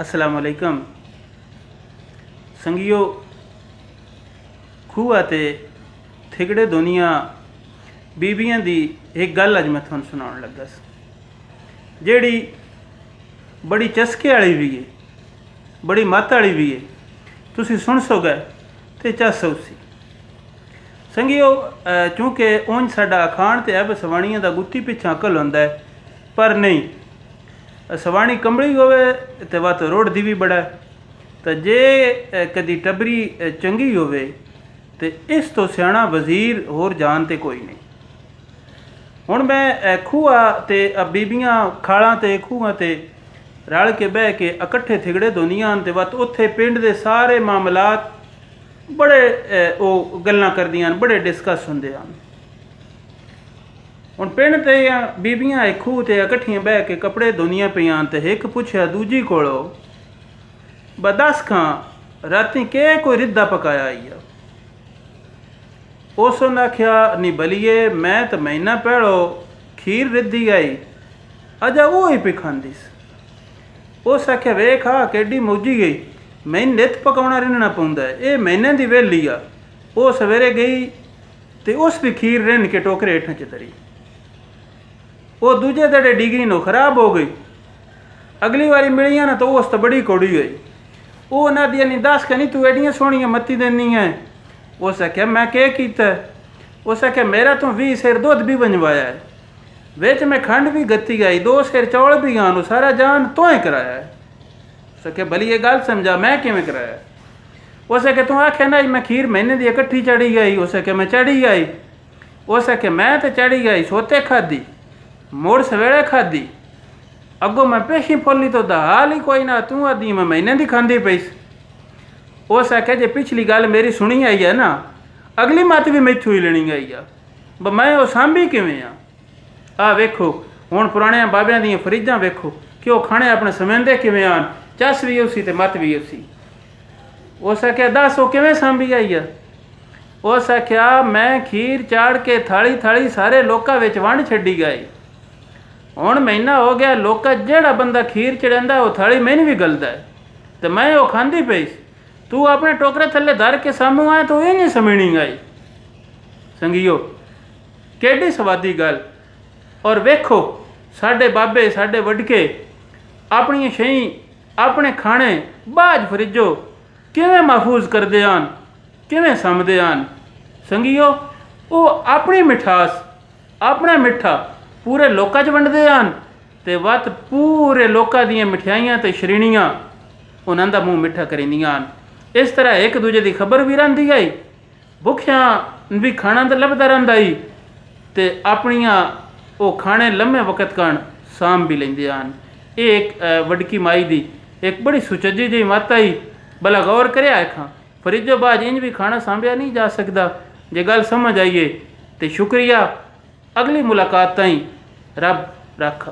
अस्सलाम वालेकुम संगियो। खूह ते थिगड़े दुनिया बीबियां दी एक गल अज मैं तुहानूं सुनाउण लगा सी, जिहड़ी बड़ी चस्के वाली भी है, बड़ी मत वाली भी है। तुसीं सुण सोगे तो चस सी संगियो। चूँकि उंज साडा अखाण तो ऐब सवाणियां दा गुत्ती पिछा अकल हुंदा है, पर नहीं सवाणी कंबली होवे तो वत रोड़दी भी बड़ा है। तो जे कदी टबरी चंगी होवे तो इस तो सियाणा वजीर होर जान तो कोई नहीं। हुण मैं खूह ते बीबियां खालां ते खूहां ते रल के बह के इकट्ठे थिगड़े दुनिया ते वत उत्थे पिंड दे सारे मामलात बड़े वो गल्लां करदियां, बड़े डिस्कस हुंदे हन। हुण पिंड ते बीबियां खूह ते इकट्ठियां बह के कपड़े धोनियां पियां ते एक पुछया दूजी कोलों, दस खां रातीं के कोई रिद्धा पकाया आई आ? उस आख्या नी बलिए मैं तो महीना पहलो खीर रिद्धी आई, अजा वो ही पिखांदीस। उस आख्या वेख आ केडी मौजी गई, मैनू नित पकाउणा रिन्हना पौंदा है, ये महीने की वेली आ। वो सवेरे गई तो उस भी खीर रिन के टोकरे हेठां च धरी। वो दूजे दड़े डिगरी नो खराब हो गई। अगली बारी मिलियां ना तो उस तो बड़ी कौड़ी हुई। वो ना दिया नहीं दस कहनी तू एडियां सोहणियां मत्ती देनी है। उस आख्या मैं क्या कीता? उस आख्या मेरा तू 20 सेर दुध भी बनवाया है, विच मैं खंड भी गत्ती आई, 2 सेर चौल भी आन, सारा जान तो ही कराया है। उस आख्या भली ये गल समझा मैं किवें कराया? उस आख्या तू आख्या ना मैं खीर महीने की इकट्ठी चढ़ी गई। उस आख्या मैं चढ़ी आई। उस आख्या मैं तो चढ़ी गई सोते खाधी, मुड़ सवेले खाधी, अगों मैं पेशी फोली तो हाल ही कोई ना, तू आदि मैं महीने की खांदी पईस। उस आख्या जे पिछली गल मेरी सुनी आई है ना, अगली मत भी मैथू ही लेनी आई आ, मैं वो सांभी किवें आ वेखो। हुण पुराने बाबियां दी फरिजां वेखो कि वो खाने अपने समेंदे किवें आन, चस भी उसी ते मत भी उसी। उस आख्या दस वो किवें सांभी आई आ? उस आख्या मैं खीर चाड़ के थाली थाली सारे लोकां विच वंड छड्डी गई। हुण महीना हो गया, लोका जिहड़ा बंदा खीर चढ़ांदा वो थाली मैनू भी गलदा है, तो मैं वो खांदी पईस। तू अपने टोकरे थल्ले धर के सामू आए तो ये नहीं समझनी आई। संगियो केडी सवादी गल। और वेखो साडे बाबे साडे वडके अपनी शई अपने खाने बाज फ्रिजो किवें महफूज करदे हन, किवें समझदे हन। संगियो वो अपनी मिठास अपना मिठा पूरे लोकां च वंडदे हन ते वत पूरे लोकां दियां मिठाइयां ते श्रेणियां उन्हां दा मूँह मिठा करिंदियां हन। इस तरह एक दूजे की खबर भी रहिंदी आई, भुखियां भी खाना तो लभदा रहिंदा ही, ते अपनियां वो खाने लम्मे वक्त कान साम भी लेंदे हन। ये एक वडकी माई दी एक बड़ी सुचजी जी मत आई। भला गौर करिया खां फरिजो बाज इंज भी खाना सांभिया नहीं जा सकता। जे गल समझ आइए तो शुक्रिया। अगली मुलाकात ताईं रब रखा।